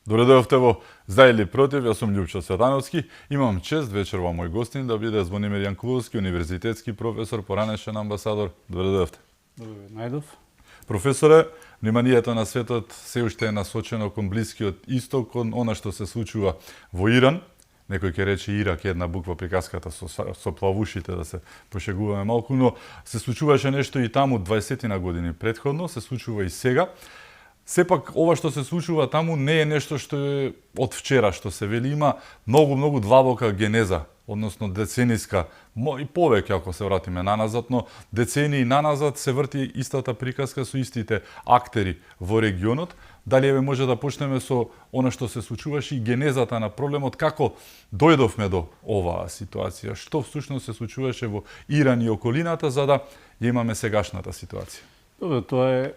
Добре дојавте во За или против, јас сум Љупчо Цветановски. Имам чест вечер во мој гостин да биде Звонимир Јанкуловски, универзитетски професор, поранешен амбасадор. Добре дојавте. Добре, најдов. Професоре, вниманието на светот се уште е насочено кон Блискиот Исток, кон она што се случува во Иран. Некој ќе рече Ирак е една буква приказката со плавушите, да се пошегуваме малку, но се случуваше нешто и таму 20 години претходно, се случува и сега. Сепак, ова што се случува таму не е нешто што е од вчера, што се вели, има многу длабока генеза, односно децениска, и повеќе ако се вратиме наназад, но децении наназад се врти истата приказка со истите актери во регионот. Дали еве може да почнеме со она што се случуваше и генезата на проблемот, како дојдовме до оваа ситуација, што всушност се случуваше во Иран и околината за да ја имаме сегашната ситуација. Добре,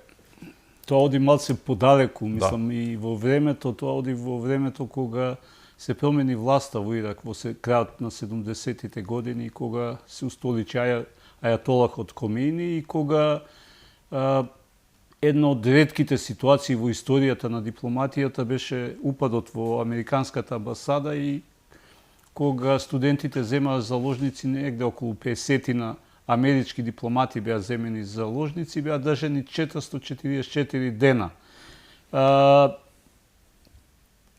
тоа оди малце подалеку, мислам, и во времето, тоа оди во времето кога се промени власта во Ирак во крајот на 70-тите години, кога се устоличи ајатолахот Комеини и кога една од ретките ситуации во историјата на дипломатијата беше упадот во американската амбасада и кога студентите земаа заложници негде околу 50 амерички дипломати беа земени заложници, беа држани 444 дена.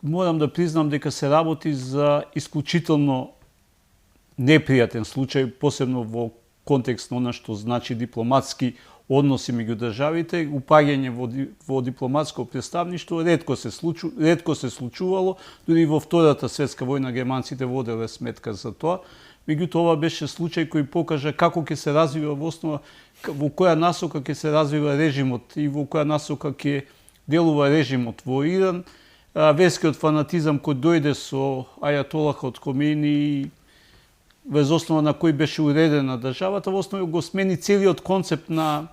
Морам да признам дека се работи за исклучително непријатен случај, посебно во контекст на она што значи дипломатски односи меѓу државите. Упаѓање во дипломатско представништво ретко се случувало, дури во Втората светска војна германците воделе сметка за тоа. Меѓутоа, ова беше случај кој покажа како ќе се развива во основа, во која насока ќе се развива режимот и во која насока ќе делува режимот во Иран. Верскиот фанатизам кој дојде со ајатолахот Комеини и врз основа на кој беше уредена државата, во основа го смени целиот концепт на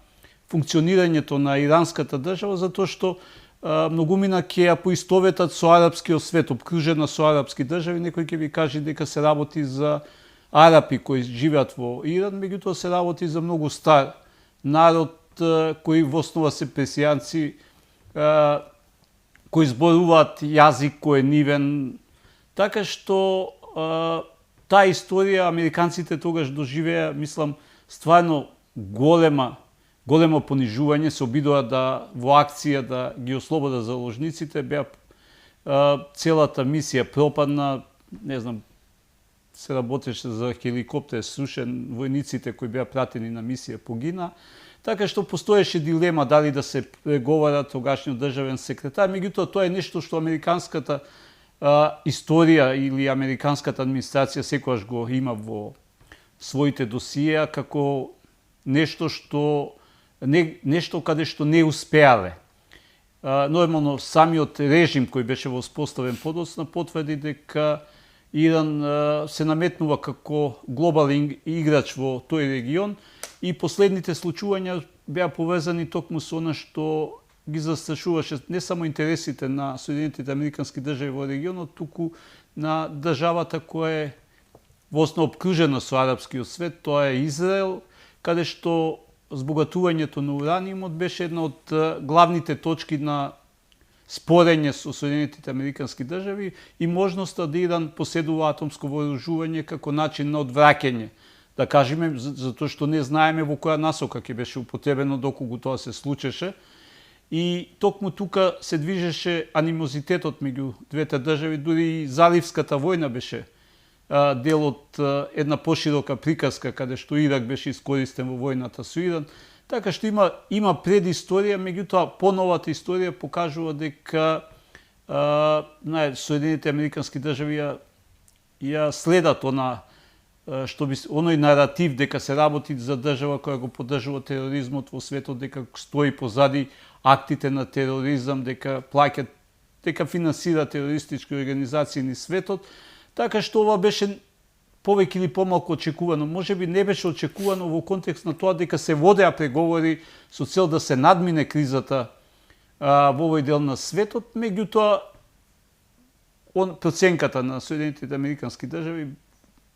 функционирањето на иранската држава, затоа што многумина ќе ја поистоветат со арапскиот свет, обкружена со арапски држави. Некој ќе ви каже дека се работи за арапи кои живеат во Иран, меѓутоа се работи за многу стар народ кои во основа се персијанци, кои зборуваат јазик кој е нивен. Така што таа историја американците тогаш доживеа, мислам, стварно големо понижување, се обидоа да во акција да ги ослободат заложниците, беа целата мисија пропадна, не знам, се работеше за хеликоптер срушен, војниците кои беа пратени на мисија погина, така што постоеше дилема дали да се преговара тогашниот државен секретар, меѓутоа тоа е нешто што американската историја или американската администрација секогаш го има во своите досиеа како нешто каде што не успеале. Нормално самиот режим кој беше воспоставен подоцна потврди дека Иран се наметнува како глобален играч во тој регион и последните случувања беа повезани токму со она што ги застрашуваше не само интересите на Соединетите американски држави во регионот, туку на државата која е во основа обкружена со арапскиот свет, тоа е Израел, каде што збогатувањето на ураниумот беше една од главните точки на спорење со Соединетите американски држави и можноста да Иран поседува атомско вооружување како начин на одвраќање. Да кажеме, затоа што не знаеме во која насока ќе беше употребено доколку тоа се случеше. И токму тука се движеше анимозитетот меѓу двете држави, дури и Заливската војна беше дел од една поширока приказка каде што Ирак беше искористен во војната со Иран. Така што има предисторија, меѓутоа поновата историја покажува дека Соединетите американски држави ја следат оној наратив дека се работи за држава која го поддржува тероризмот во светот, дека стои позади актите на тероризам, дека плаќат, дека финансира терористички организации низ светот. Така што ова беше повеќе или помалку очекувано. Можеби не беше очекувано во контекст на тоа дека се водеа преговори со цел да се надмине кризата во овој дел на светот, меѓутоа проценката на Соединетите американски држави,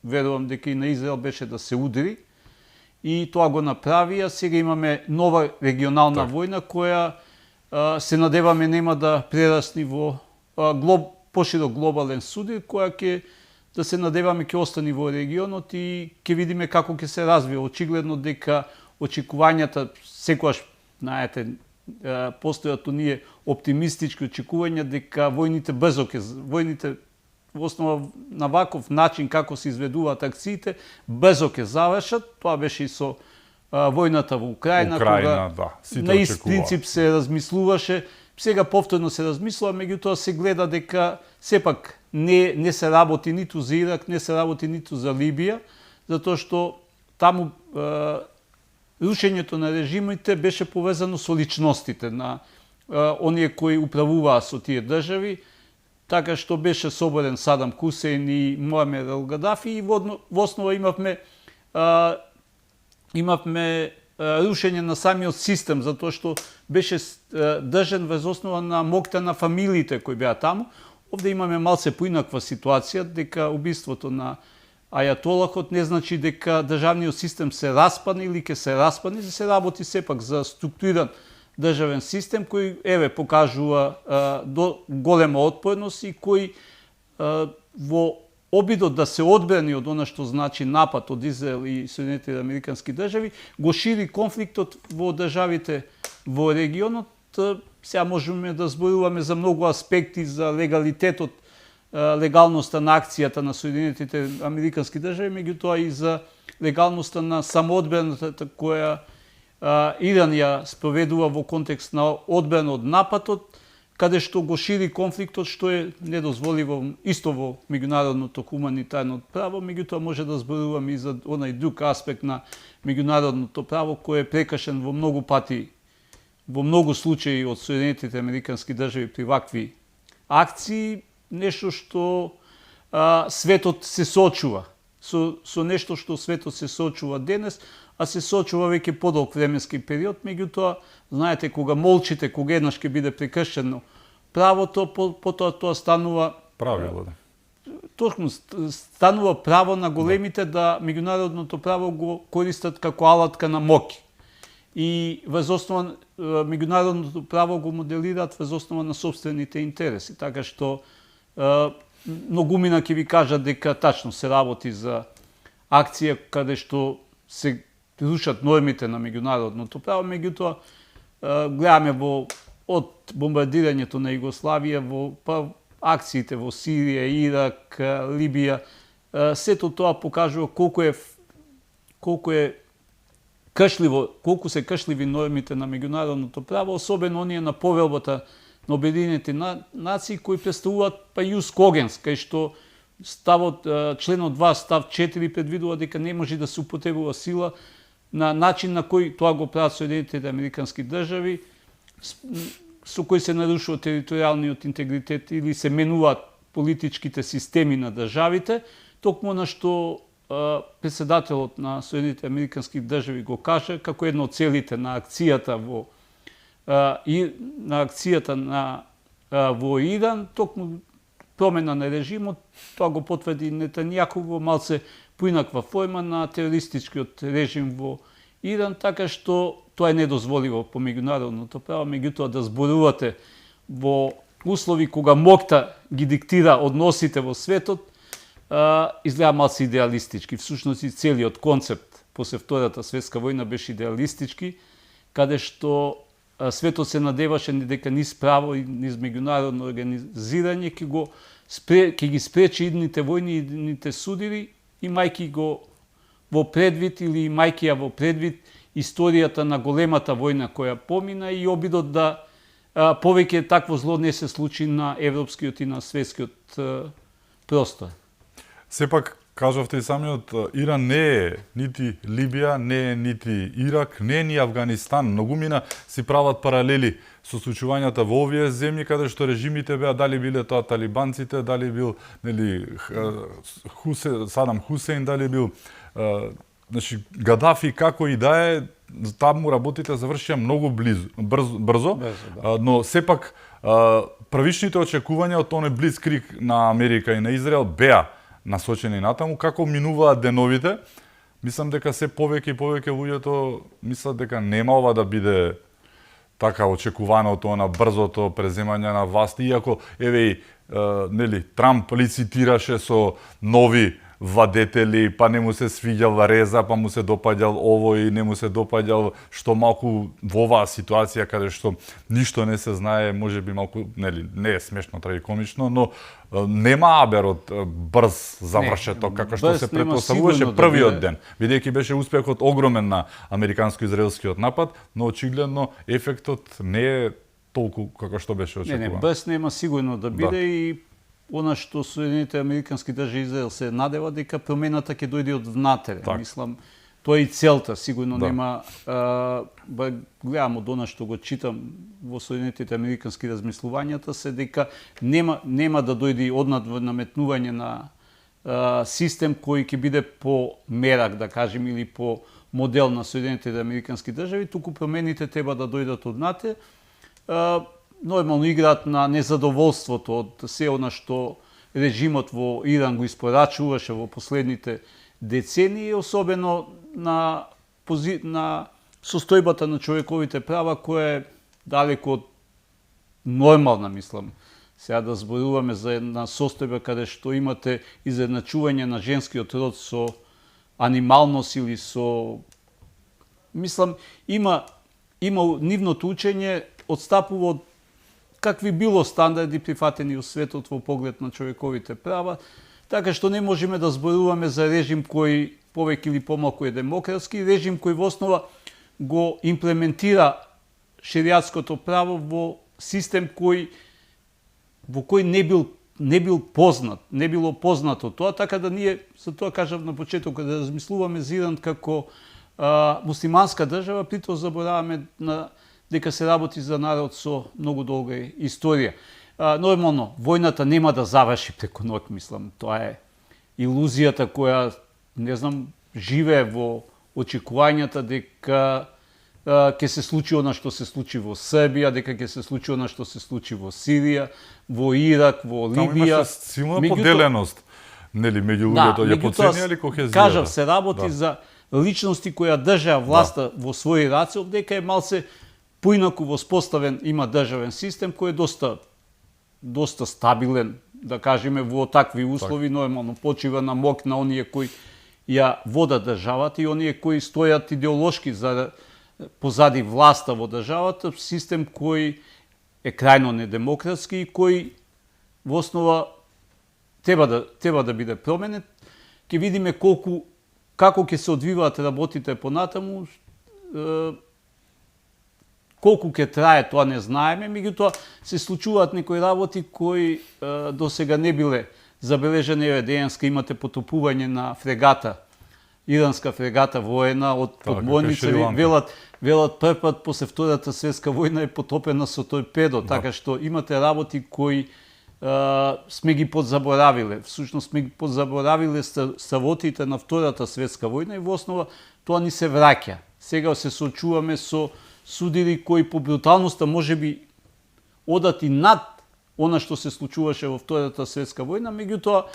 верувам дека и на Израел беше да се удри и тоа го направи, а сега имаме нова регионална војна која се надеваме нема да прерасни во поширок глобален судир која ќе да се надеваме ќе остани во регионот и ќе видиме како ќе се развива. Очигледно дека очекувањата секогаш, знаете, постојат оние оптимистички очекувања дека војните во основа на ваков начин како се изведуваат акциите, брзо ќе завршат. Тоа беше и со војната во Украина, кога на ист принцип се размислуваше. Сега повторно се размислува, меѓутоа се гледа дека сепак не се работи ниту за Ирак, не се работи ниту за Либија, затоа што таму рушењето на режимите беше повезано со личностите на оние кои управуваа со тие држави, така што беше соборен Садам Хусеин и Муамер ал-Гадафи и во основа имавме рушење на самиот систем, затоа што беше држен врз основа на моќта на фамилиите кои беа таму. Овде имаме малце поинаква ситуација, дека убиството на ајатолахот не значи дека државниот систем се распадне или ќе се распадне, се работи сепак за структуриран државен систем кој покажува до голема отпорност и кој во обидот да се одбрани од она што значи напад од Израел и Соединетите американски држави, го шири конфликтот во државите во регионот. Сега можеме да зборуваме за многу аспекти, за легалитетот, легалноста на акцијата на Соединетите американски држави, меѓутоа и за легалноста на самоодбраната која Иран ја спроведува во контекст на одбрана од нападот, каде што го шири конфликтот, што е недозволиво исто во меѓународното хуманитарно право, меѓутоа може да зборуваме и за онај друг аспект на меѓународното право кој е прекашен во многу пати, во многу случаи од Соединетите американски држави при вакви акции, нешто што светот се соочува. Со нешто што светот се соочува денес, а се соочува веќе подолг временски период, меѓутоа, знаете, кога молчите, кога еднаш ќе биде прекршено правото, потоа тоа станува правило, да. Точно, станува право на големите да меѓународното право го користат како алатка на моќ. И врз основа меѓународното право го моделираат врз основа на сопствените интереси, така што многумина ќе ви кажат дека тачно се работи за акција каде што се рушат нормите на меѓународното право, меѓутоа гледаме од бомбардирањето на Југославија во акциите во Сирија, Ирак, Либија, сето тоа покажува колку се кршливи нормите на меѓународното право, особено оние на повелбата на Обединените нации кои представуваат јус когенс, кај што членот 2 став 4 предвидува дека не може да се употребува сила на начин на кој тоа го прават Соединетите американски држави, со кој се нарушува територијалниот интегритет или се менуваат политичките системи на државите, токму на што председателот на Соединетите американски држави го кажа како една од целите на акцијата во Иран, токму промена на режимот, тоа го потврди Нетањаху во малце поинаква форма на терористичкиот режим во Иран, така што тоа е недозволиво по меѓународното право, меѓутоа да зборувате во услови кога моќта ги диктира односите во светот, изгледа малце идеалистички. Всушност и целиот концепт после Втората светска војна беше идеалистички, каде што светот се надеваше дека низ право и низ меѓународно организирање ќе ги спречи идните војни и идните судири, имајќи го во предвид или имајќи ја во предвид историјата на големата војна која помина и обидот да повеќе такво зло не се случи на европскиот и на светскиот простор. Сепак, кажавте и самиот, Иран не е нити Либија, не е нити Ирак, не е ни Авганистан. Многумина си прават паралели со случувањата во овие земји, каде што режимите беа, дали биле тоа талибанците, дали бил Садам Хусеин, дали бил Гадафи, како и да е, таму работите завршија многу брзо, да. Но сепак правичните очекувања од тој блицкриг на Америка и на Израел беа насочени натаму. Како минуваат деновите, мислам дека се повеќе и повеќе луѓето мислат дека нема ова да биде така очекуваното на брзото преземање на власт, иако еве нели Трамп лицитираше со нови владетели, па не му се свиѓал реза, па му се допаѓал овој, не му се допаѓал, што малку во оваа ситуација каде што ништо не се знае, можеби малку, нели, не е смешно, трагикомично, но нема аберот брз завршеток, како што се претпоставуваше првиот ден, бидејќи беше успехот огромен на американско-израелскиот напад, но очигледно ефектот не е толку како што беше очекувано. Не, брз нема сигурно да биде и она што Соединените американски држави Израел се надева дека промената ќе дојде од внатре. Мислам, тоа е и целта, сигурно нема гледам од она што го читам во Соединените американски размислувањата се дека нема да дојде однадвор наметнување на систем кој ќе биде по мерак, да кажем, или по модел на Соединените американски држави, туку промените треба да дојдат однатре. Нормално играат на незадоволството од се она што режимот во Иран го испорачуваше во последните децении, особено на состојбата на човековите права која е далеку од нормална, мислам. Сега да зборуваме за една состојба каде што имате изедначување на женскиот род со анималност или со... Мислам, има нивното учење одстапува од какви било стандарди прифатени во светот во поглед на човековите права, така што не можеме да зборуваме за режим кој повеќе или помалку е демократски, режим кој во основа го имплементира шеријатското право во систем во кој не бил познат, не било познато тоа, така да ние, за тоа кажав на почетокот, да размислуваме за Иран како муслиманска држава, притоа забораваме дека се работи за народ со многу долга историја. Нормално, војната нема да заврши преку ноќ, мислам. Тоа е илузијата која, не знам, живее во очекувањата дека ќе се случи она што се случи во Србија, дека ќе се случи она што се случи во Сирија, во Ирак, во Либија. Таму имаше силна поделеност, нели, меѓу луѓето, ја поценија ли кохезијата? Кажав, се работи за личности која држаа власта во своји раце, дека е малце поинаку воспоставен, има државен систем кој е доста стабилен, да кажеме, во такви услови, нормално почива на мок на оние кои ја водат државата и оние кои стојат идеолошки позади власта во државата, систем кој е крајно недемократски и кој во основа треба да биде променет. Ќе видиме како ќе се одвиваат работите понатаму, колку ќе трае, тоа не знаеме, меѓутоа се случуваат некои работи кои до сега не биле забележани. Еве денеска имате потопување на фрегата, иранска фрегата воена од подморница, велат прв пат после Втората светска војна е потопена со торпедо, така што имате работи кои сме ги подзаборавиле. Всушност сме ги подзаборавиле сравотите на Втората светска војна и во основа тоа ни се враќа. Сега се соочуваме со судири кои по бруталноста можеби одат и над она што се случуваше во Втората светска војна, меѓутоа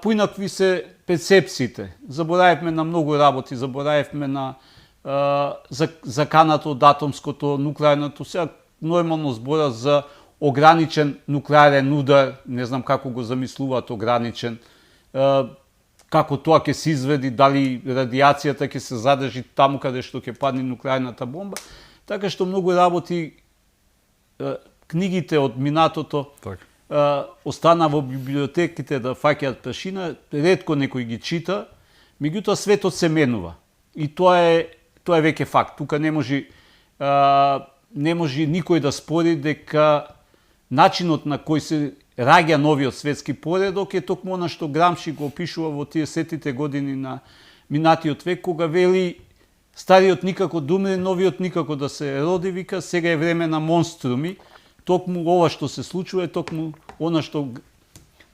поинакви се перцепциите. Заборавивме на многу работи, заборавивме на заканата од атомското, нуклеарното, сега нормално збора за ограничен нуклеарен удар, не знам како го замислуваат ограничен, како тоа ќе се изведи, дали радиацијата ќе се задржи таму каде што ќе падне нуклеарната бомба, така што многу работи, книгите од минатото остана во библиотеките да фаќаат прашина, ретко некој ги чита, меѓутоа светот се менува и тоа е веќе факт. Тука не може никој да спори дека начинот на кој се раѓа новиот светски поредок е токму она што Грамши го опишува во тие сетите години на минатиот век, кога вели стариот никако да умре, новиот никако да се роди, вика сега е време на монструми. Токму ова што се случува е токму она што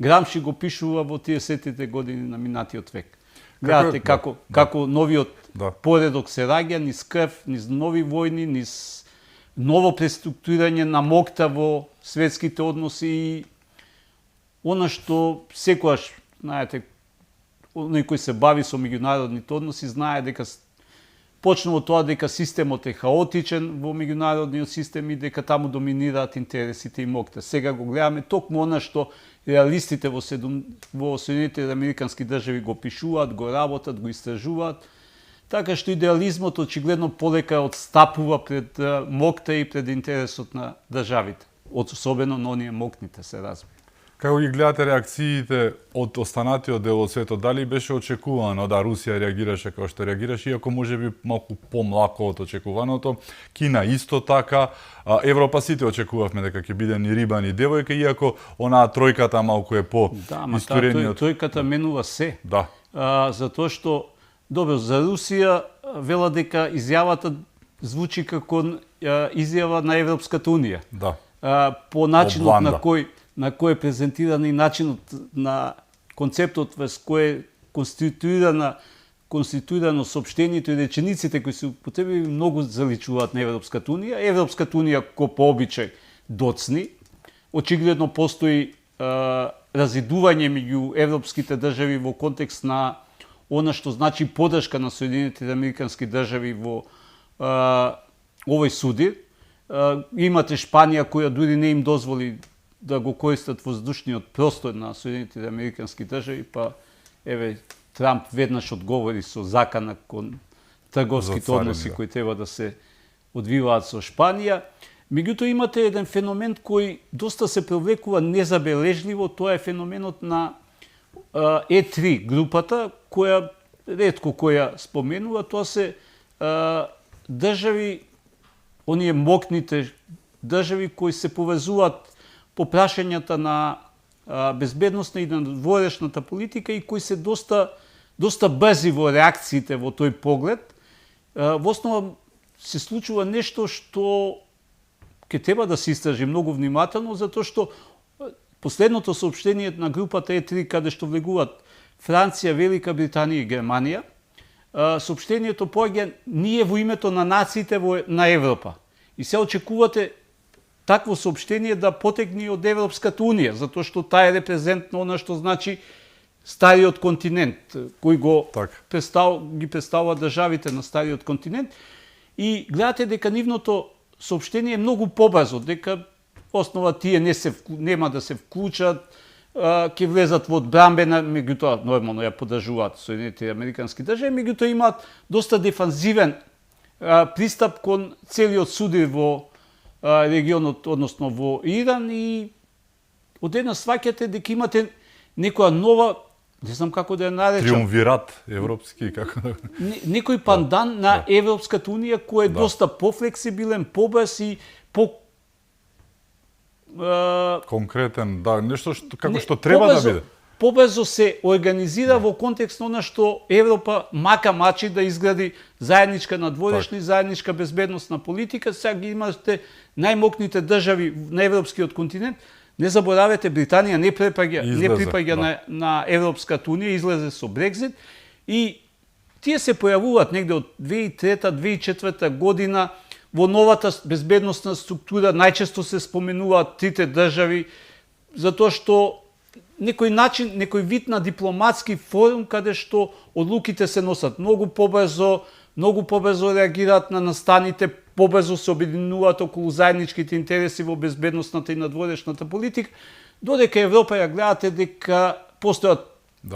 Грамши го пишува во тие сетите години на минатиот век. Гледате како новиот поредок се раѓа низ крв, низ нови војни, низ ново преструктурирање на мокта во светските односи и она што секогаш, знаете, оној кој се бави со меѓународните односи, знае дека почнува тоа дека системот е хаотичен во меѓународниот систем и дека таму доминираат интересите и моќта. Сега го гледаме токму она што реалистите во Соединетите Американски држави го пишуваат, го работат, го истражуваат, така што идеализмот очигледно полека отстапува пред моќта и пред интересот на државите, особено на оние моќните, се разбира. Како ги гледате реакциите од останатиот дел од светот? Дали беше очекувано да Русија реагираше како што реагираше, иако можеби малку помлако од очекуваното? Кина исто така, Европа сите очекувавме дека ќе биде ни риба ни девојка, иако онаа тројката малку е по исторениот. Тројката менува се. Да. Затоа што, добро, за Русија вела дека изјавата звучи како изјава на Европската унија. Да. По начинот на кој е презентиран и начинот на концептот врз кој е конституирано соопштението и речениците кои се употребени многу заличуваат на Европската унија. Европската унија, ко по обичај, доцни. Очигледно постои разидување меѓу европските држави во контекст на она што значи подршка на Соединетите Американски држави во овој судир. Имате Шпанија која дури не им дозволи да го користат воздушниот простор на Соединетите Американски држави, па еве Трамп веднаш одговори со закана кон трговските односи кои треба да се одвиваат со Шпанија. Меѓутоа имате еден феномен кој доста се провлекува незабележливо, тоа е феноменот на E3 групата, која ретко која споменува, тоа се држави, оние моќните држави кои се повезуваат по прашањата на безбедносна и надворешната политика и кои се доста брзи во реакциите во тој поглед. Во основа се случува нешто што ќе треба да се истражи многу внимателно, затоа што последното соопштение на групата E3, каде што влегуваат Франција, Велика Британија и Германија, соопштението поаѓа ние во името на нациите на Европа. И се очекувате такво соопштение да потекне од Европската унија, затоа што таа е репрезент на она што значи стариот континент, кој ги представува државите на стариот континент. И гледате дека нивното соопштение е многу побрзо, дека основа тие нема да се вклучат, ќе влезат во одбранбена, меѓутоа нормално ја поддржуваат Соединетите Американски држави, меѓутоа имаат доста дефанзивен пристап кон целиот судир во регионот, односно во Иран, и одеднаш сваќате дека имате некоја нова, не знам како да ја наречам, триумвират европски, како некој пандан на Европската унија кој е доста пофлексибилен, побрз и конкретен, нешто како што треба да биде. Побрзо се организира во контекст на она што Европа мачи да изгради заедничка надворешна и заедничка безбедносна политика. Сега ги имате најмокните држави на европскиот континент. Не заборавете, Британија не припаѓа на Европската унија, излезе со Брекзит, и тие се појавуваат негде од 2003-2004 година во новата безбедносна структура. Најчесто се споменуваат трите држави, затоа што некој вид на дипломатски форум каде што одлуките се носат многу побрзо реагираат на настаните, побрзо се обединуваат околу заедничките интереси во безбедносната и надворешната политика, додека Европа ја гледате дека постојат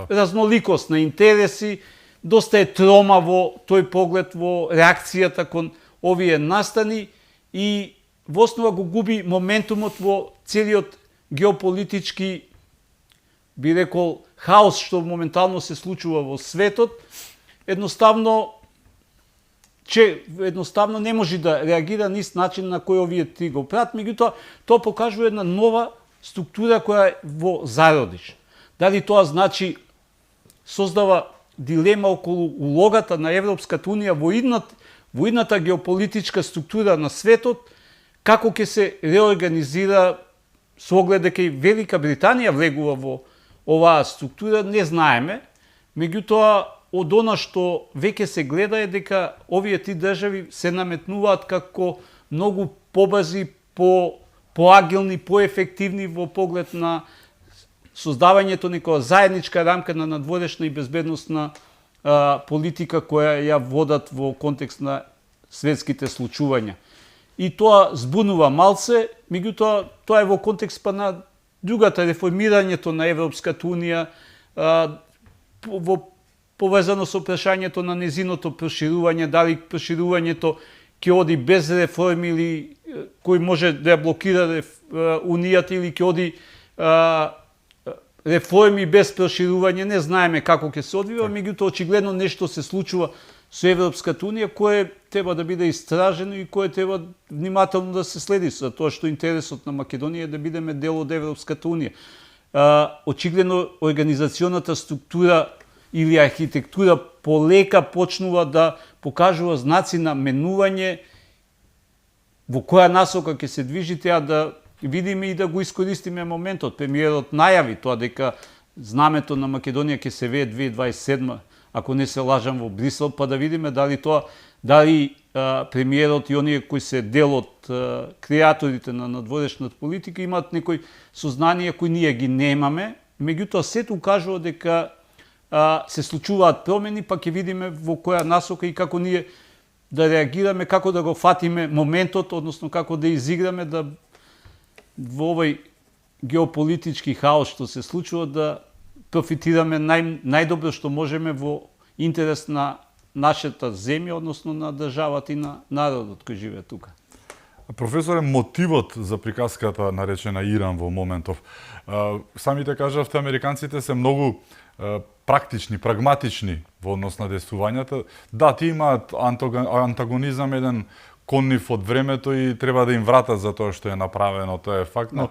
разноликост на интереси, доста е трома во тој поглед, во реакцијата кон овие настани, и во основа го губи моментумот во целиот геополитички, би рекол, хаос што моментално се случува во светот. Едноставно не може да реагира на ист начин на кој овие три го прават, меѓутоа тоа покажува една нова структура која е во зародиш. Дали тоа значи создава дилема околу улогата на Европската унија во идната геополитичка структура на светот, како ќе се реорганизира, со оглед дека и Велика Британија влегува во оваа структура, не знаеме. Меѓутоа, од она што веќе се гледа е дека овие три држави се наметнуваат како многу побрзи, поагилни, поефективни во поглед на создавањето некоја заедничка рамка на надворешна и безбедносна политика која ја водат во контекст на светските случувања. И тоа збунува малце, меѓутоа тоа е во контекст па на другата реформирањето на Европската унија, во повезано со прашањето на незиното проширување, дали проширувањето ќе оди без реформи или кој може да ја блокира унијата, или ќе оди реформи без проширување, не знаеме како ќе се одвива, меѓутоа очигледно нешто се случува со Европската унија кое треба да биде истражено и кое треба внимателно да се следи, за тоа што интересот на Македонија е да бидеме дел од Европската унија. Очигледно организационата структура или архитектура полека почнува да покажува знаци на менување, во која насока ќе се движи, теа да видиме и да го искористиме моментот. Премиерот најави тоа дека знамето на Македонија ќе се вее 2027, ако не се лажам, во Брисел, па да видиме дали премиерот и оние кои се дел од креаторите на надворешната политика имаат некои сознанија кои ние ги немаме, меѓутоа сето укажува дека се случуваат промени, па ќе видиме во која насока и како ние да реагираме, како да го фатиме моментот, односно како да изиграме да во овој геополитички хаос што се случува да профитираме најдобро што можеме во интерес на нашата земја, односно на државата и на народот кој живее тука. Професоре, мотивот за приказката наречена Иран во моментов. Самите кажавте, американците се многу практични, прагматични во однос на действувањата. Да, тие имаат антагонизам еден кон нив од времето и треба да им вратат за тоа што е направено, тоа е факт, но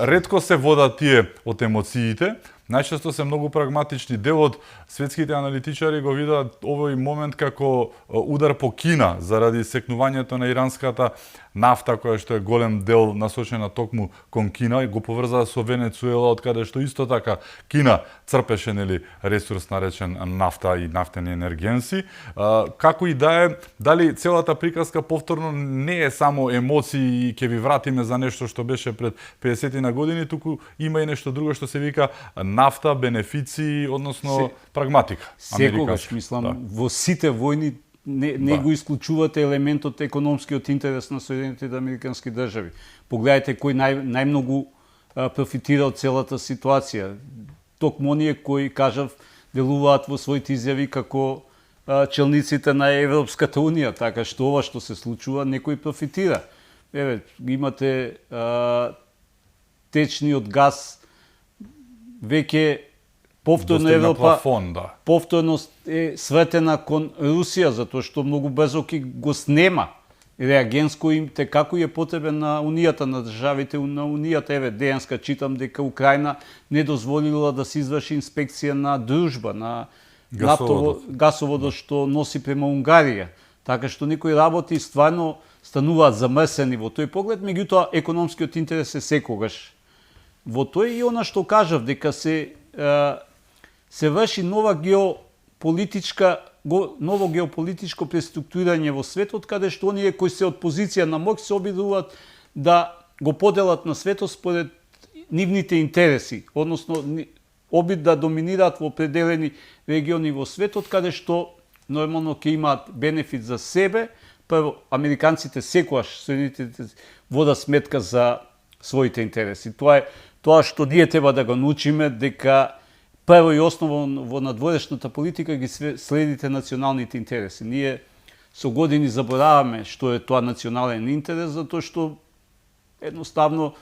ретко се водат тие од емоциите. Најчесто се многу прагматични. Дел од светските аналитичари го видат овој момент како удар по Кина заради секнувањето на иранската нафта, која што е голем дел насочена токму кон Кина, и го поврзаа со Венецуела, од каде што исто така Кина црпеше ресурс наречен нафта и нафтени енергенси. Како и да е, дали целата приказка повторно не е само емоции и ќе ви вратиме за нешто што беше пред 50 на години, туку има и нешто друго што се вика нафта, бенефиции, односно прагматика. Секогаш, мислам, во сите војни не го исклучувате елементот економскиот интерес на Соединетите американски држави. Погледајте кој најмногу профитира од целата ситуација. Токму оние кои, кажав, делуваат во своите изјави како челниците на Европската унија, така што ова што се случува, некој профитира. Еве, имате течниот газ, веќе повторно Европа повторно е светена кон Русија, затоа што многу брзо ќе го снема реагенско им како е потребен на унијата, на државите на унијата. Еве, денеска читам дека Украина не дозволила да се изврши инспекција на дружба, на гасоводот што носи према Унгарија. Така што некои работи стварно стануваат замрсени во тој поглед, меѓутоа економскиот интерес е секогаш во тој. И она што кажав, дека се врши ново геополитичко преструктурирање во светот, каде што оние кои се од позиција на моќ се обидуваат да го поделат на светот според нивните интереси, односно обид да доминираат во определени региони во светот, каде што нормално ќе имаат бенефит за себе. Прво, американците секогаш водат сметка за своите интереси. Тоа што ние треба да го научиме, дека прво и основно во надворешната политика ги следите националните интереси. Ние со години забораваме што е тоа национален интерес, затоа што едноставно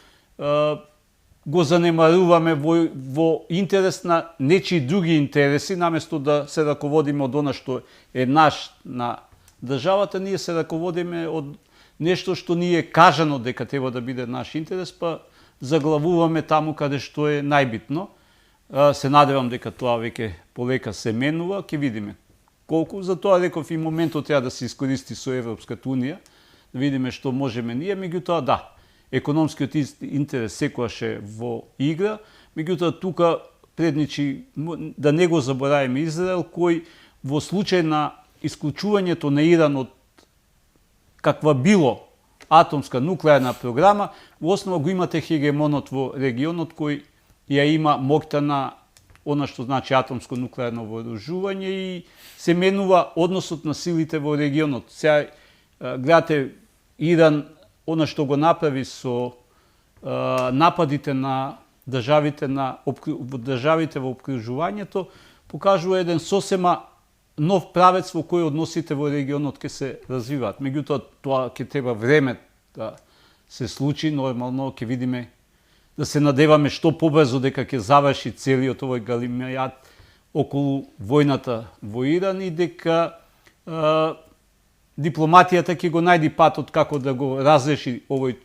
го занемаруваме во интерес на нечии други интереси, наместо да се раководиме од она што е наш на државата, ние се раководиме од нешто што ни е кажано дека треба да биде наш интерес, па заглавуваме таму каде што е најбитно. Се надевам дека тоа веќе полека се менува, ќе видиме колку. Затоа реков и моментот треба да се искористи со Европската унија, да видиме што можеме ние, меѓутоа да, економскиот интерес секогаш е во игра, меѓутоа тука предничи, да не го забораваме, Израел, кој во случај на исклучувањето на Иран од каква било атомска нуклеарна програма, во основа го имате хегемонот во регионот кој ја има моќта на она што значи атомско нуклеарно вооружување и се менува односот на силите во регионот. Сега гледате Иран, она што го направи со нападите на државите во опкружувањето, покажува еден сосема нов правец во кој односите во регионот ќе се развиваат. Меѓутоа, тоа ќе треба време да се случи, нормално ќе видиме, да се надеваме што побрзо дека ќе заврши целиот овој галимијат околу војната во Иран и дека дипломатијата ќе го најди патот како да го разреши овој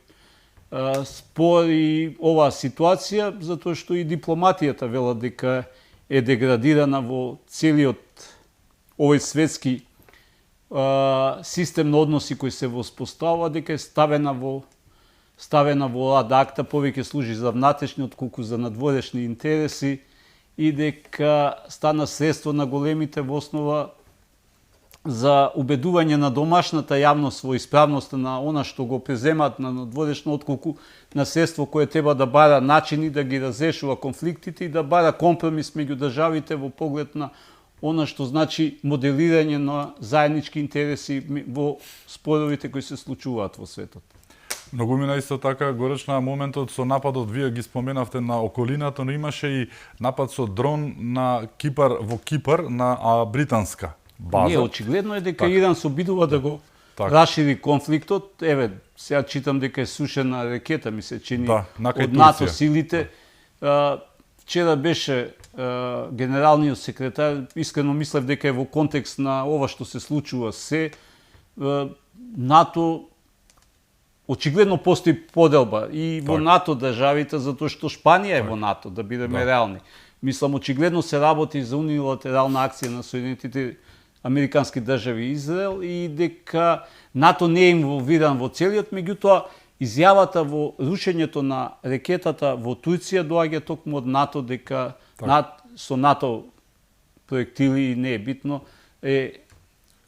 спор и оваа ситуација, затоа што и дипломатијата велат дека е деградирана во целиот овој светски систем на односи кој се воспоставува, дека е ставена во ад акта, повеќе служи за внатрешни отколку за надворешни интереси и дека стана средство на големите во основа за убедување на домашната јавност во исправноста на она што го преземаат на надворешно, отколку на средство кое треба да бара начини да ги разрешува конфликтите и да бара компромис меѓу државите во поглед на она што значи моделирање на заеднички интереси во споровите кои се случуваат во светот. Многу мина исто така горечна моментот со нападот, вие ги споменавте на околината, но имаше и напад со дрон на Кипар, во Кипар, на британска база. Не, очигледно е дека Иран се обидува да го расшири конфликтот. Еве, сега читам дека е сушена ракета, ми се чини, од НАТО силите. Вчера беше генералниот секретар, искрено мислев дека е во контекст на ова што се случува се. НАТО очигледно постои поделба и во НАТО државите, затоа што Шпанија е во НАТО, да бидеме реални. Мислам, очигледно се работи за унилатерална акција на Соединетите Американски држави и Израел и дека НАТО не е инволвиран во целиот, меѓутоа изјавата во рушењето на ракетата во Турција доаѓа токму од НАТО, дека со НАТО проектили и не е битно е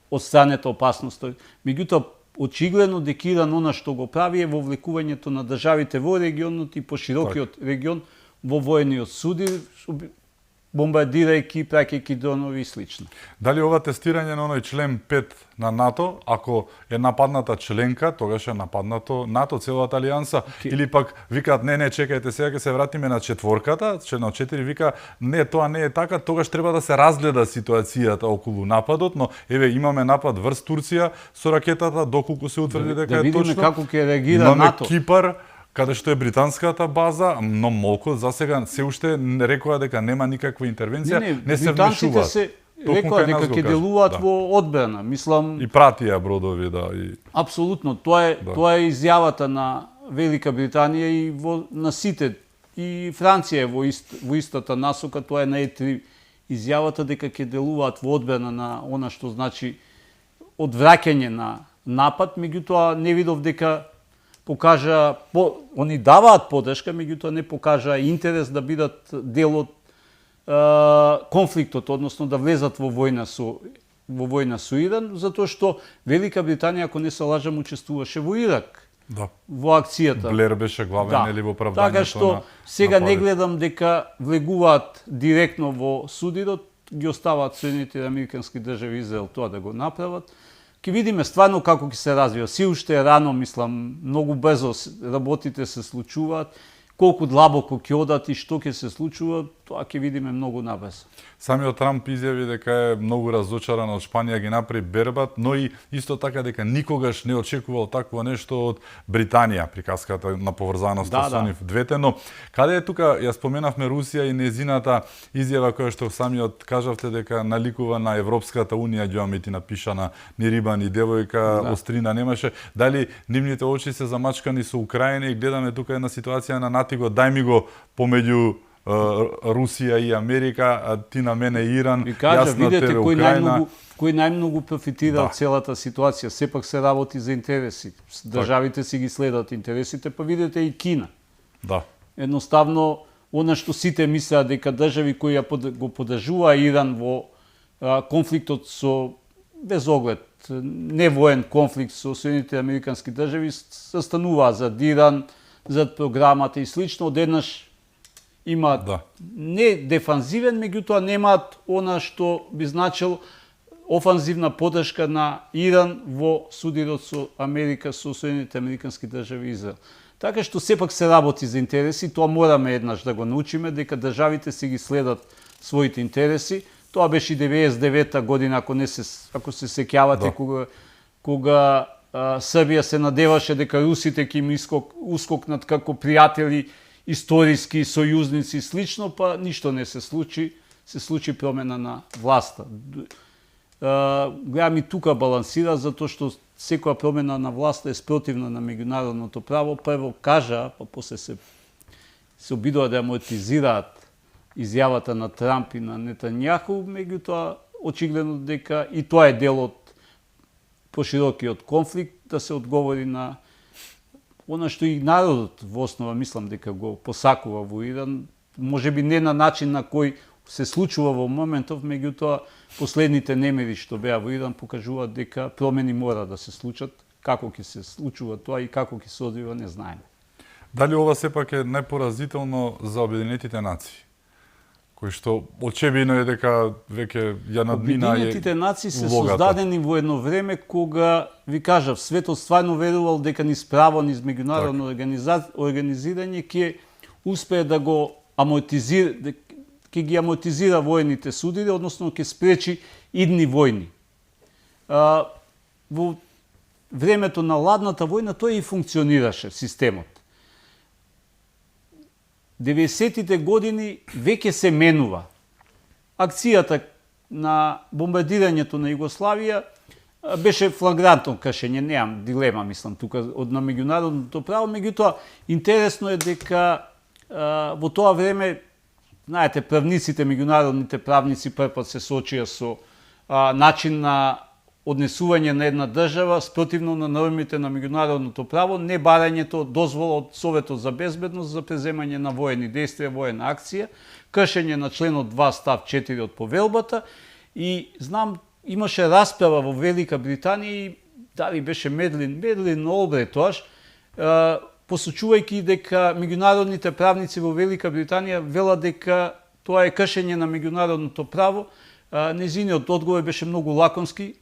одстранета опасност. Меѓутоа очигледно дека Иран она што го прави е вовлекувањето на државите во регионот и по широкиот регион во воениот суди, бомбардирајќи, праќајќи дронови и слично. Дали ова тестирање на оној член 5 на НАТО, ако е нападната членка, тогаш е нападнато НАТО, целата алијанса, или пак викаат не, чекајте, сега ќе се вратиме на четворката, член 4 вика не, тоа не е така, тогаш треба да се разгледа ситуацијата околу нападот, но еве имаме напад врз Турција со ракетата, доколку се утврди дека е точно. Да видиме како ќе реагира НАТО. Имаме Кипар, каде што е британската база, но молку засега се уште рекоа дека нема никаква интервенција, не се вмешуваат. Се рекоа дека ќе делуваат во одбрана, мислам. И пратија бродови, и апсолутно, тоа е изјавата на Велика Британија и на сите, и Франција е во истата насока, тоа е на E3 изјавата дека ќе делуваат во одбрана на она што значи одвраќање на напад, меѓутоа не видов дека они даваат подршка, меѓутоа не покажа интерес да бидат дел од конфликтот, односно да влезат во војна со Иран, затоа што Велика Британија, ако не се лажам, учествуваше во Ирак. Во акцијата. Блер беше главен или во оправдањето. Така што сега не гледам дека влегуваат директно во судирот, ги оставаат Соединетите Американски држави Израел тоа да го направат. Ке видиме стварно како ќе се развива. Си уште е рано, мислам, многу брзо работите се случуваат. Колку длабоко ќе одат и што ќе се случува, тоа ќе видиме многу набрзо. Самиот Трамп изјави дека е многу разочаран од Шпанија ги направи бербат, но и исто така дека никогаш не очекувал такво нешто од Британија, приказката на поврзаноста со нив двете, но каде е тука, ја споменавме Русија и незината изјава која што самиот кажавте дека наликува на Европската унија, ѓоамити напишана ни риба ни девојка, острина немаше, дали нивните очи се замачкани со Украина и гледаме тука една ситуација на натиго, дај ми го помеѓу Русија и Америка, а ти на мене Иран, јас на тебе Украина. Кој најмногу профитира од целата ситуација, сепак се работи за интереси. Државите си ги следат интересите, па видите и Кина. Едноставно, она што сите мислеа дека држави кои го подржува Иран во конфликтот со, без оглед, невоен конфликт со Соединетите Американски држави, застануваа за Иран, за програмата и слично, одеднаш имаат не дефанзивен, меѓутоа немаат она што би значило офанзивна поддршка на Иран во судирот со Америка, со Соединените Американски држави и Израел. Така што сепак се работи за интереси, тоа мораме еднаш да го научиме, дека државите си ги следат своите интереси. Тоа беше и 99-та година, ако се сеќавате, кога Србија се надеваше дека русите ќе им ускокнат како пријатели, историски сојузници и слично, па ништо не се случи. Се случи промена на власта. Гледам и тука балансира, затоа што секоја промена на власта е спротивна на меѓународното право. Прво кажа, па после се обидува да амортизираат изјавата на Трамп и на Нетањаху, меѓутоа очигледно дека и тоа е дел од поширокиот конфликт, да се одговори на она што и народот во основа мислам дека го посакува во Иран, можеби не на начин на кој се случува во моментов, меѓутоа последните немири што беа во Иран покажуваат дека промени мора да се случат. Како ќе се случува тоа и како ќе се одвива, не знаеме. Дали ова сепак е најпоразително за Обединетите нации? Кој што очебино е дека веќе ја надмина Обединетите нации се создадени во едно време кога, ви кажав, светот стварно верувал дека низ право, низ меѓународно организирање ќе успее да го амортизира, ќе ги амортизира воените судири, односно ќе спречи идни војни. Во времето на ладната војна тој и функционираше системот. 90-тите години веќе се менува. Акцијата на бомбардирањето на Југославија беше флагрантно кршење, немам дилема, мислам, тука на меѓународното право, меѓутоа интересно е дека во тоа време, знаете, правниците, меѓународните правници првпат се соочија со начин на однесување на една држава спротивно на нормите на меѓународното право, не барањето дозвола од Советот за безбедност за преземање на воени действија, воена акција, кршење на членот 2 став 4 од повелбата и знам имаше расправа во Велика Британија и дали беше Медлин Олбрет тоаш, посочувајќи дека меѓународните правници во Велика Британија велат дека тоа е кршење на меѓународното право. Незиниот одговор беше многу лаконски.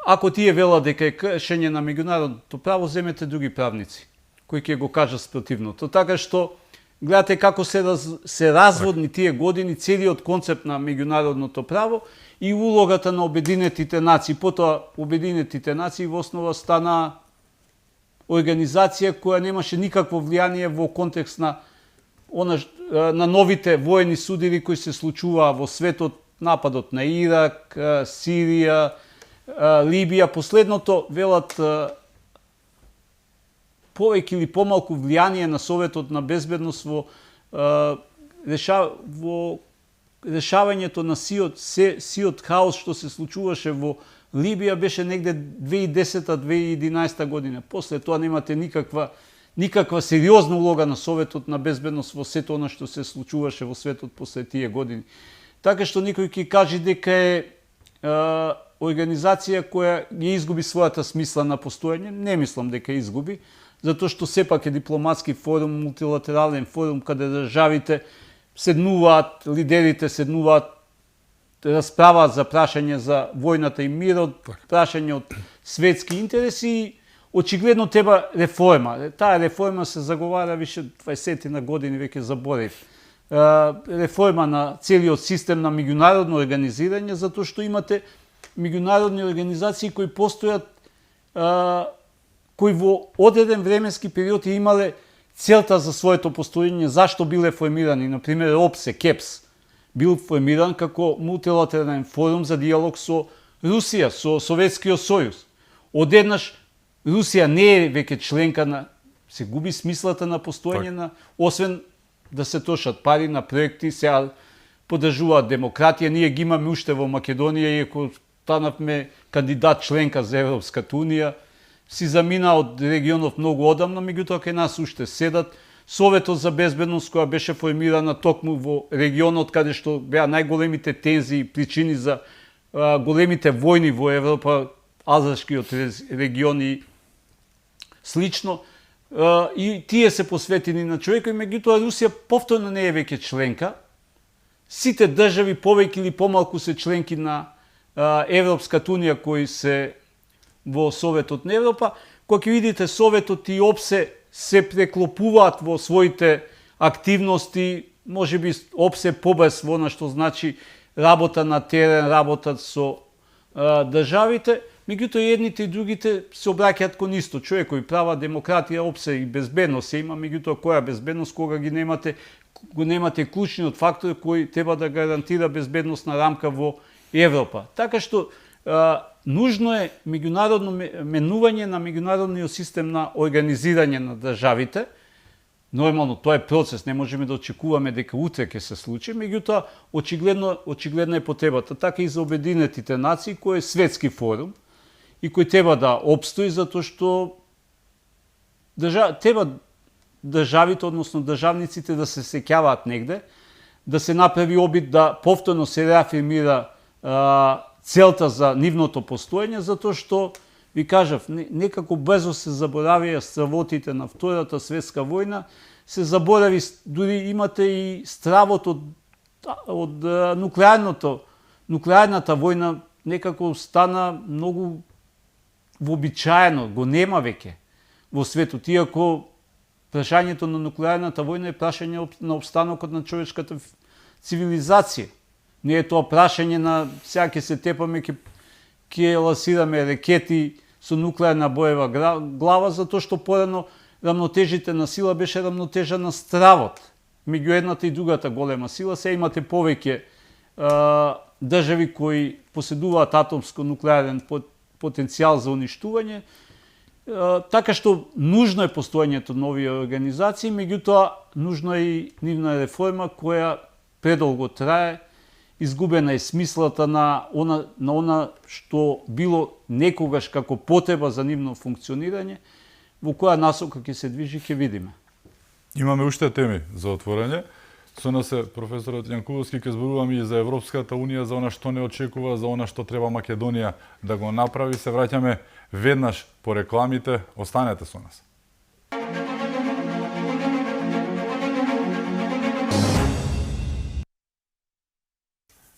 Ако тие велат дека е кршење на меѓународното право, земете други правници кои ќе го кажат спротивното. Така што гледате како се разводни тие години целиот концепт на меѓународното право и улогата на Обединетите нации. Потоа Обединетите нации во основа стана организација која немаше никакво влијание во контекст на новите воени судири кои се случуваа во светот, нападот на Ирак, Сирија, Либија. Последното велат повеќе или помалку влијание на Советот на безбедност во решавањето на сиот хаос што се случуваше во Либија беше негде 2010-2011 година. После тоа немате никаква сериозна улога на Советот на безбедност во сето она што се случуваше во светот после тие години. Така што никој ќе каже дека е организација која ја изгуби својата смисла на постоење. Не мислам дека изгуби, затоа што сепак е дипломатски форум, мултилатерален форум, каде државите седнуваат, лидерите седнуваат, расправаат за прашање за војната и мирот, прашање од светски интереси и очигледно треба реформа. Таа реформа се заговара више 20 на години, веќе заборев. Реформа на целиот систем на меѓународно организирање, затоа што имате меѓународни организации кои постојат, кои во одреден временски период имале целта за своето постоење, зашто биле формирани. Например, ОПСЕ, КЕПС, бил формиран како мултилатерален форум за диалог со Русија, со Советскиот сојуз. Одеднаш Русија не е веќе членка на, се губи смислата на постоење на, освен да се трошат пари на проекти, сега поддржуваат демократија, ние ги имаме уште во Македонија, иако станавме кандидат членка за Европската унија, си замина од регионов многу одамна, меѓутоа кај нас уште седат. Советот за безбедност која беше формирана токму во регионот каде што беа најголемите тензии, причини за големите војни во Европа, Азовскиот регион и слично, и тие се посветени на човекот, и меѓутоа Русија повторно не е веќе членка. Сите држави повеќе или помалку се членки на Европската унија кои се во Советот на Европа. Кога ќе видите Советот и ОПСЕ се преклопуваат во своите активности, можеби ОПСЕ побес во она што значи работа на терен, работа со државите, меѓутоа и едните и другите се обраќаат кон исто. Човекови права, демократија, ОПСЕ и безбедност се има, меѓутоа која безбедност кога го немате клучниот фактор кој треба да гарантира безбедностна рамка во Европа. Така што нужно е меѓународно менување на меѓународниот систем на организирање на државите. Нормално, тоа е процес, не можеме да очекуваме дека утре ќе се случи, меѓутоа очигледно е потребата. Така и за Обединетите нации, кој е светски форум и кој треба да опстои, затоа што треба државите, односно државниците да се сеќаваат негде, да се направи обид да повторно се реафирмира целта за нивното постоење, затоа што, ви кажав, некако брзо се заборавија стравотите на Втората светска војна, се заборави, дури имате и стравот од нуклеарната војна, некако стана многу вообичаено, го нема веќе во светот, иако прашањето на нуклеарната војна е прашање на опстанокот на човечката цивилизација. Не е тоа прашање на сега ќе се тепаме, ќе ласираме ракети со нуклеарна боева глава, затоа што порано рамнотежите на сила беше рамнотежа на стравот. Меѓу едната и другата голема сила, се имате повеќе држави кои поседуваат атомско-нуклеарен потенцијал за уништување, така што нужно е постоењето на овие организации, меѓутоа нужно е и нивна реформа која предолго трае, изгубена е смислата на она што било некогаш како потреба за нивно функционирање, во која насока ќе се движи, ќе видиме. Имаме уште теми за отворање. Со нас е професорот Јанкуловски, ќе зборуваме и за Европската унија, за она што не очекува, за она што треба Македонија да го направи. Се враќаме веднаш по рекламите. Останете со нас.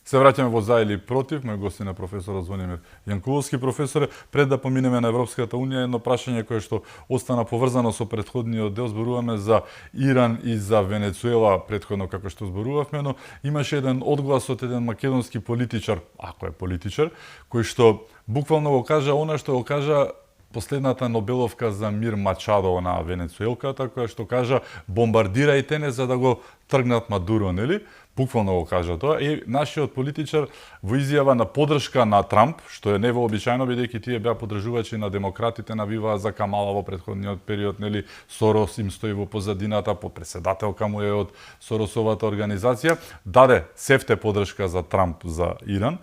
Се враќаме во за или против. Мој гост е професорот Звонимир Јанкуловски. Професоре, пред да поминеме на Европската унија, едно прашање кое што остана поврзано со претходниот дел, зборуваме за Иран и за Венецуела, претходно како што зборувавме, но имаше еден одглас од еден македонски политичар, ако е политичар, кој што буквално го кажа она што го кажа последната Нобеловка за мир Мачадо на венецуелката, која што кажа бомбардирајте не за да го тргнат Мадуро, нели? Буквално го кажа тоа. И нашиот политичар во изјава на поддршка на Трамп, што е невообичаено, бидејќи тие беа поддржувачи на демократите, навиваа за Камала во претходниот период, нели? Сорос им стои во позадината, подпредседателка му е од Соросовата организација, даде сефте поддршка за Трамп за Иран.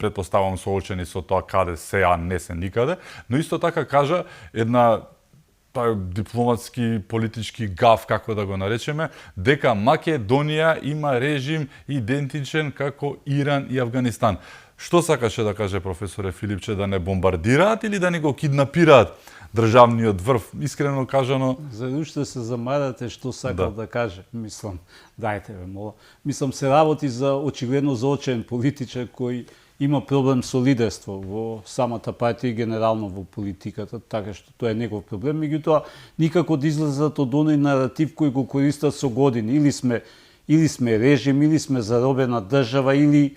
Предпоставам соочени со тоа каде се, а не се никаде, но исто така кажа една дипломатски, политички гаф, како да го наречеме, дека Македонија има режим идентичен како Иран и Авганистан. Што сакаше да каже професоре Филипче, да не бомбардираат или да не го киднапираат државниот врв? Искрено кажано... За уште се замарате што сакал да каже. Мислам, дајте ве, мола. Мислам, се работи за очигледно заочен политичар кој има проблем со лидерство во самата партија и генерално во политиката, така што тоа е негов проблем. Меѓутоа, никако да излезат од оној наратив кој го користат со години. Или сме режим, или сме заробена држава, или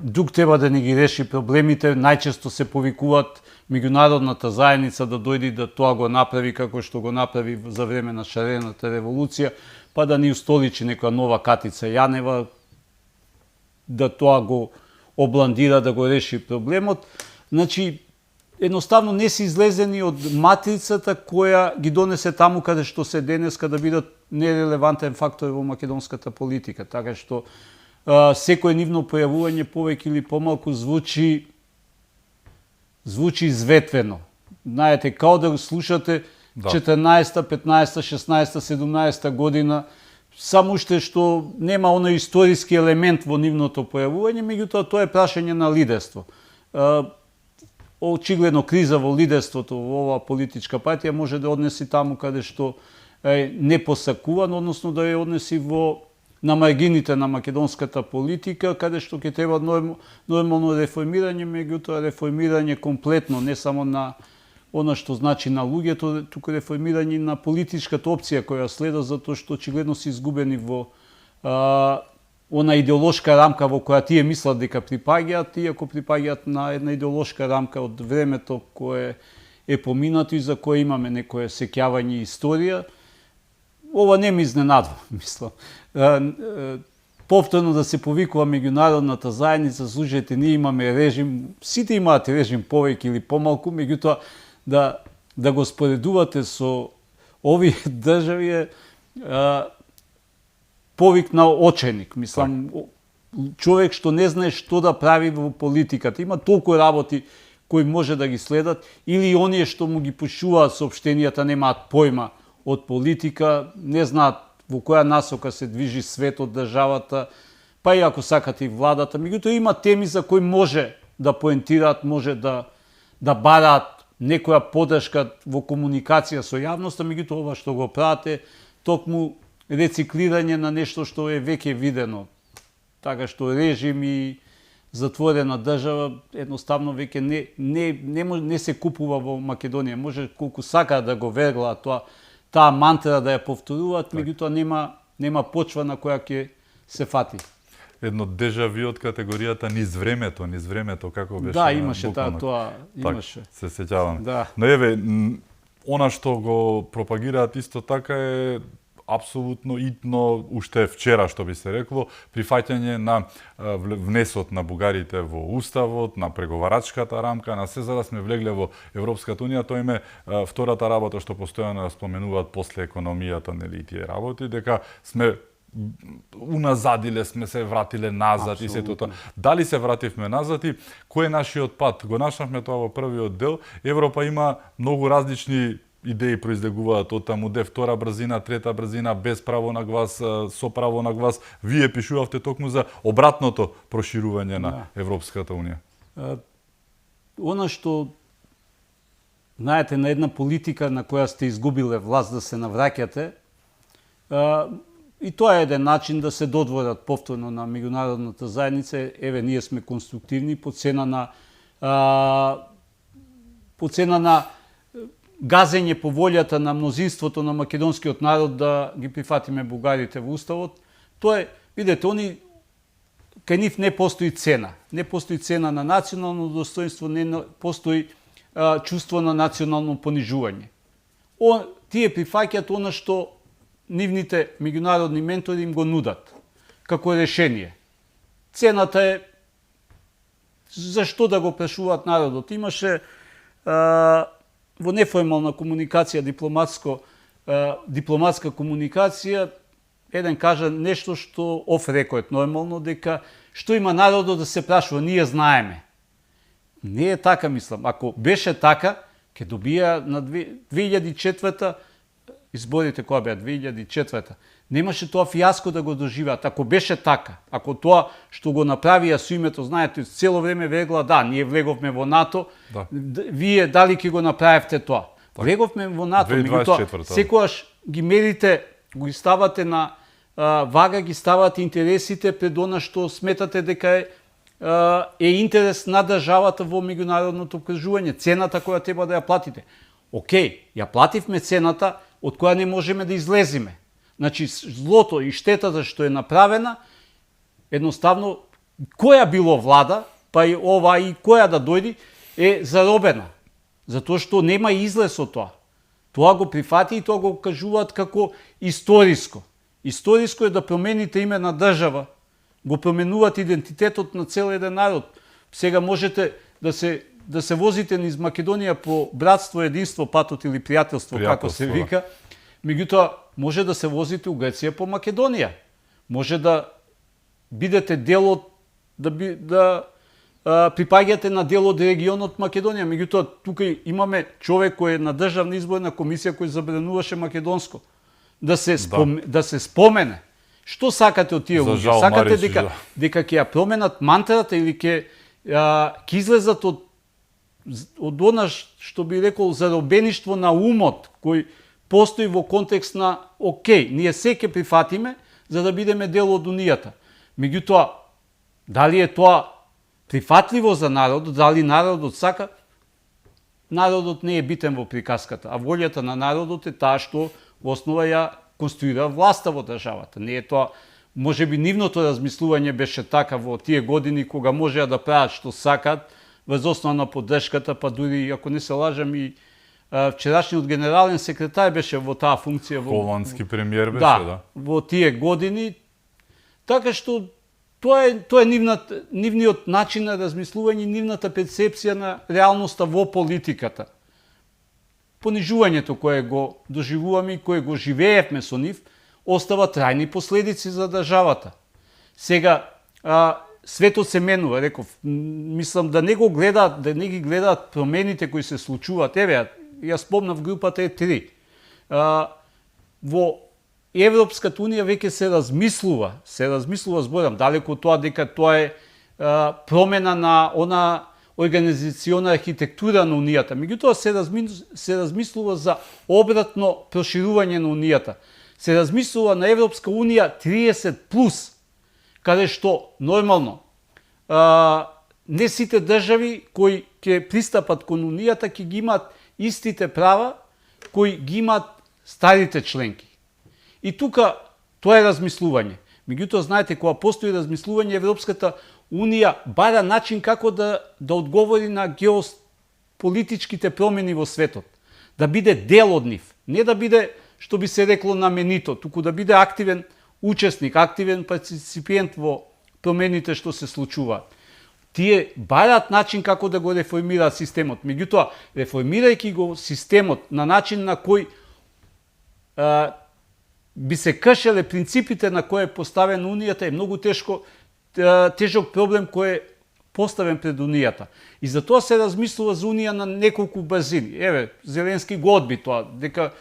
друг треба да не ги реши проблемите. Најчесто се повикуваат меѓународната заедница да дојде да тоа го направи како што го направи за време на шарената револуција, па да ни устоличи некоја нова Катица Јанева, да тоа го обландира, да го реши проблемот. Значи, едноставно не се излезени од матрицата која ги донесе таму каде што се денеска да бидат нерелевантен фактор во македонската политика. Така што секој нивно појавување повеќе или помалку звучи изветвено. Знаете, као да слушате 14-та, 15-та, 16-та, 17-та година, само уште што нема оној историски елемент во нивното појавување, меѓутоа тоа е прашање на лидерство. очигледно криза во лидерството во оваа политичка партија може да однеси таму каде што е непосакуван, односно да ја однеси на маргините на македонската политика, каде што ќе треба нормално реформирање, меѓутоа реформирање комплетно, не само на она што значи на луѓето, туку реформирање на политичката опција која следа, затоа што очигледно се изгубени во она идеолошка рамка во која тие мислат дека припаѓаат, иако припаѓаат на една идеолошка рамка од времето кое е поминато и за кое имаме некое сеќавање и историја. Ова не ме изненадва, мислам. Повторно да се повикува меѓународната заедница, слушајте, ние имаме режим, сите имаат режим повеќе или помалку, меѓутоа да го споредувате со овие држави е повик на оченик. Мислам, човек што не знае што да прави во политиката. Има толку работи кои може да ги следат, или оние што му ги пушуваат соопштенијата немаат појма од политика, не знаат во која насока се движи светот, државата, па и ако сакате и владата. Меѓутоа има теми за кои може да поентираат, може да бараат некоја подршка во комуникација со јавноста, меѓутоа ова што го прават е токму рециклирање на нешто што е веќе видено. Така што режим и затворена држава едноставно веќе не се купува во Македонија. Може колку сакаат да го верглаат таа мантра да ја повторуваат, меѓутоа нема почва на која ќе се фати. Едно дежави од категоријата низ времето, како беше. Да, имаше тоа имаше. Се сеќавам. Да. Но еве, она што го пропагираат исто така е апсолутно итно, уште вчера, што би се рекло, прифаќање на внесот на бугарите во уставот, на преговарачката рамка, на се за да сме влегле во Европската унија. Тоа име втората работа што постојано ја споменуваат после економијата, нели, тие работи, дека сме уназадиле, сме се вратиле назад. Абсолютно. И сето тоа. Дали се вративме назад и кој е нашиот пат? Го нашавме тоа во првиот дел. Европа има многу различни идеи произлегуваат од таму, де втора брзина, трета брзина, без право на глас, со право на глас. Вие пишувавте токму за обратното проширување на Европската унија. Она што, знаете, на една политика на која сте изгубиле власт да се навраќате, и тоа е еден начин да се додворат повторно на меѓународната заедница. Еве, ние сме конструктивни по цена на газење по волјата на мнозинството на македонскиот народ да ги прифатиме бугарите во уставот. Тоа е, видете, кај нив не постои цена. Не постои цена на национално достоинство, не постои чувство на национално понижување. Тие прифаќаат она што нивните меѓународни ментори им го нудат како решение. Цената е зашто да го прашуваат народот. Имаше во неформална комуникација, дипломатска комуникација, еден кажа нешто што оф рекорд нормално, дека што има народот да се прашува, ние знаеме. Не е така, мислам. Ако беше така, ќе добија на 2004 изборите која беа 2004 немаше тоа фијаско да го доживеат. Ако беше така, ако тоа што го направија со името, знаете, цело време вегла, да, ние влеговме во НАТО, вие дали ќе го направевте тоа? Влеговме во НАТО, меѓутоа секогаш ги мерите, ги ставате на вага, ги ставате интересите пред она што сметате дека е интерес на државата во меѓународното обкружување, цената која треба да ја платите. Океј, ја плативме цената од која не можеме да излеземе. Значи, злото и штетата што е направена, едноставно, која било влада, па и ова и која да дојди, е заробена. Затоа што нема излез од тоа. Тоа го прифати и тоа го кажуваат како историско. Историско е да промените име на држава, го променуваат идентитетот на цел еден народ. Сега можете да се возите низ Македонија по братство, единство, патот или пријателство, како се вика. Меѓутоа, може да се возите у Греција по Македонија. Може да бидете дел од, да припаѓате на дел од регионот Македонија. Меѓутоа, тука имаме човек кој е на државна изборна комисија кој забрануваше македонско. Да се спомене. Што сакате од тие луѓе? Сакате дека ќе ја променат мантрата или ќе излезат од од онаш што би рекол заробеништво на умот кој постои во контекст на окей, ние се ќе прифатиме за да бидеме дел од унијата. Меѓутоа, дали е тоа прифатливо за народот, дали народот сака, народот не е битен во приказката, а волјата на народот е таа што во основа ја конструира власта во државата. Не е тоа, можеби нивното размислување беше така во тие години кога можеа да прават што сакат, врз основа на поддршката, па дури, ако не се лажам, и вчерашниот генерален секретар беше во таа функција. Холандски премиер беше, да. Во тие години. Така што тоа е нивниот начин на размислување, нивната перцепција на реалноста во политиката. Понижувањето кое го доживуваме и кое го живеевме со нив, остава трајни последици за државата. Сега, светот се менува, реков, мислам да не ги гледаат промените кои се случуваат. Еве, ја спомнав, групата е 3. Во Европската унија веќе се размислува, зборам, далеко од тоа дека тоа е промена на она организациона архитектура на унијата. Меѓутоа се размислува за обратно проширување на унијата. Се размислува на Европска унија 30+, каде што нормално не сите држави кои ќе пристапат кон унијата ќе ги имаат истите права кои ги имаат старите членки. И тука тоа е размислување. Меѓутоа, знаете, кога постои размислување, Европската унија бара начин како да одговори на геополитичките промени во светот. Да биде дел од нив. Не да биде, што би се рекло, наменито, туку да биде активен учесник, активен парципиент во промените што се случуваат. Тие бараат начин како да го реформираат системот. Меѓутоа, реформирајќи го системот на начин на кој би се кршеле принципите на кој е поставена унијата, е многу тежок проблем кој е поставен пред унијата. И затоа се размислува за унија на неколку брзини. Еве, Зеленски го одби тоа, дека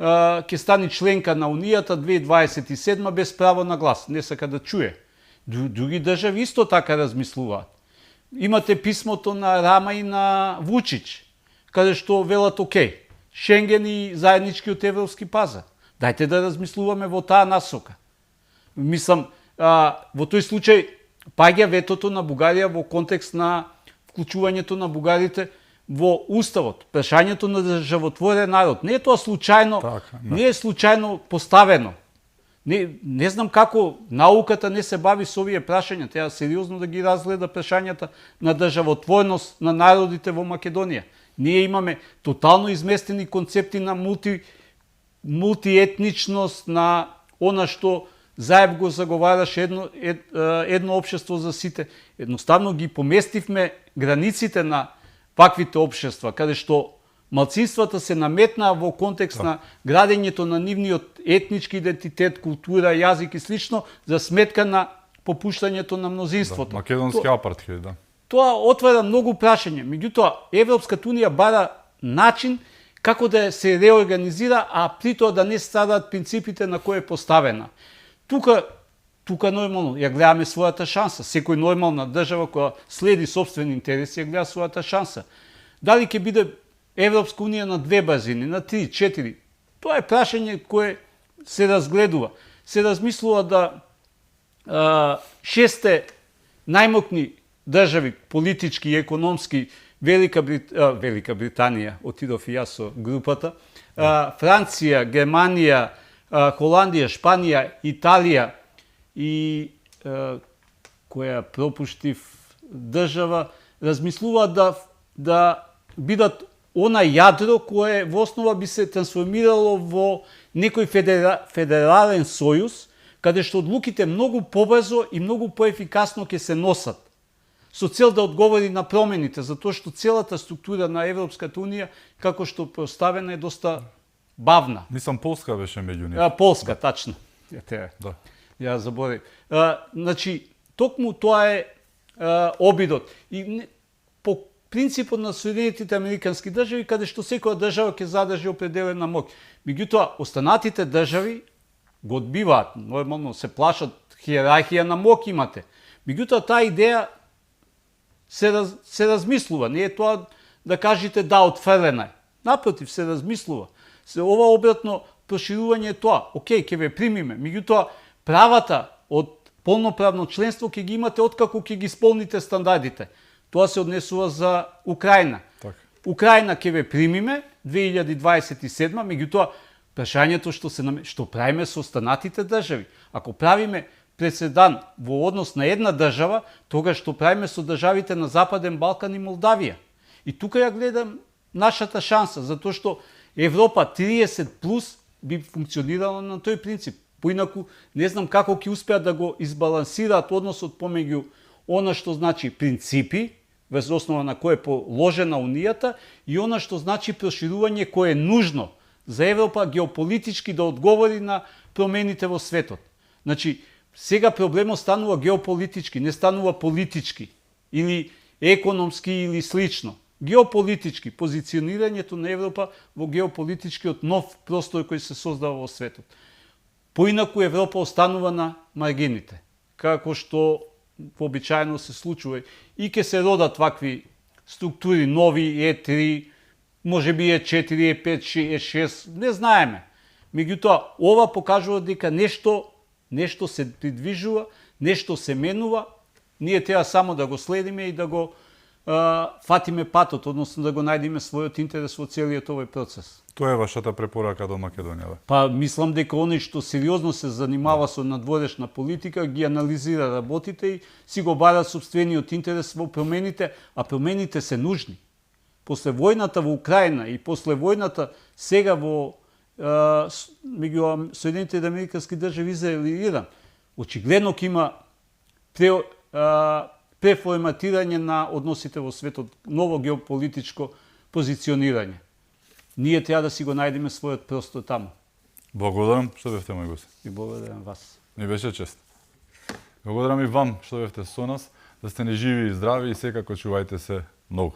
ќе стане членка на унијата 2027 без право на глас. Не сака да чуе. Други држави исто така размислуваат. Имате писмото на Рама и на Вучич, каде што велат окей, Шенген и заедничкиот европски пазар. Дајте да размислуваме во таа насока. Мислам, во тој случај паѓа ветото на Бугарија во контекст на вклучувањето на бугарите во уставот, прашањето на државотворен народ. Не е тоа случајно, не е случајно поставено. Не знам како науката не се бави со овие прашања, треба сериозно да ги разгледа прашањата на државотворност на народите во Македонија. Ние имаме тотално изместени концепти на мултиетничност, на она што Заев го заговараше едно општество за сите. Едноставно ги поместивме границите на ваквите општества, каде што малцинствата се наметнаа во контекст на градењето на нивниот етнички идентитет, култура, јазик и слично, за сметка на попуштањето на мнозинството. Македонски апартхейд, да. Тоа отвара многу прашања. Меѓутоа, Европската унија бара начин како да се реорганизира, а при тоа да не страдаат принципите на кој е поставена. Тука нормално ја гледаме својата шанса. Секој нормална држава која следи сопствени интереси ја гледа својата шанса. Дали ќе биде Европска унија на 2 базини, на 3, 4? Тоа е прашање кое се разгледува. Се размислува да 6 најмокни држави, политички и економски, Велика Британија, отидов и јас со групата, Франција, Германија, Холандија, Шпанија, Италија и која пропуштив држава, размислуваат да бидат она јадро кое во основа би се трансформирало во некој федерален сојуз, каде што одлуките многу побрзо и многу поефикасно ќе се носат, со цел да одговори на промените, затоа што целата структура на Европската унија, како што поставена, е доста бавна. Мислам, Полска беше меѓу нив. Полска, тачно. Да. Ја заборев. Значи, токму тоа е обидот. И по принципот на Соединетите Американски држави, каде што секоја држава ќе задржи определена моќ. Меѓутоа, останатите држави го одбиваат, нормално се плашат, хиерархија на моќ имате. Меѓутоа, таа идеја се размислува, не е тоа да кажете да, отфрлена е. Напротив, се размислува. Се ова обратно проширување е тоа. Океј, ќе ве примиме. Меѓутоа, правата од полноправно членство ќе ги имате откако ќе ги исполните стандардите. Тоа се однесува за Украина. Така. Украина ќе ве примиме 2027, меѓутоа прашањето што правиме со останатите држави. Ако правиме преседан во однос на една држава, тогаш што правиме со државите на Западен Балкан и Молдавија. И тука ја гледам нашата шанса, затоа што Европа 30 плюс би функционирала на тој принцип. Поинаку не знам како ќе успеат да го избалансираат односот помеѓу она што значи принципи, врз основа на кој е положена унијата, и она што значи проширување кое е нужно за Европа геополитички да одговори на промените во светот. Значи, сега проблемот станува геополитички, не станува политички или економски или слично. Геополитички, позиционирањето на Европа во геополитичкиот нов простор кој се создава во светот. Поинаку Европа останува на маргините, како што вообичаено се случува и ќе се родат вакви структури нови, Е3, можеби Е4, Е5, Е6, не знаеме. Меѓутоа, ова покажува дека нешто се придвижува, нешто се менува, ние треба само да го следиме и да го фатиме патот, односно да го најдеме својот интерес во целиот овој процес. Тоа е вашата препорака до Македонија. Па мислам дека они што сериозно се занимава со надворешна политика, ги анализира работите и си го бара собствениот интерес во промените, а промените се нужни. После војната во Украина и после војната сега во меѓу Соединетите американски држави, Израел и Иран, очигледно ќе има преформатирање на односите во светот, ново геополитичко позиционирање. Ние треба да си го најдеме својот простор таму. Благодарам што бевте мој гост. И благодарам вас. Ми беше чест. Благодарам и вам што бевте со нас, да сте ни живи и здрави и секако чувајте се многу.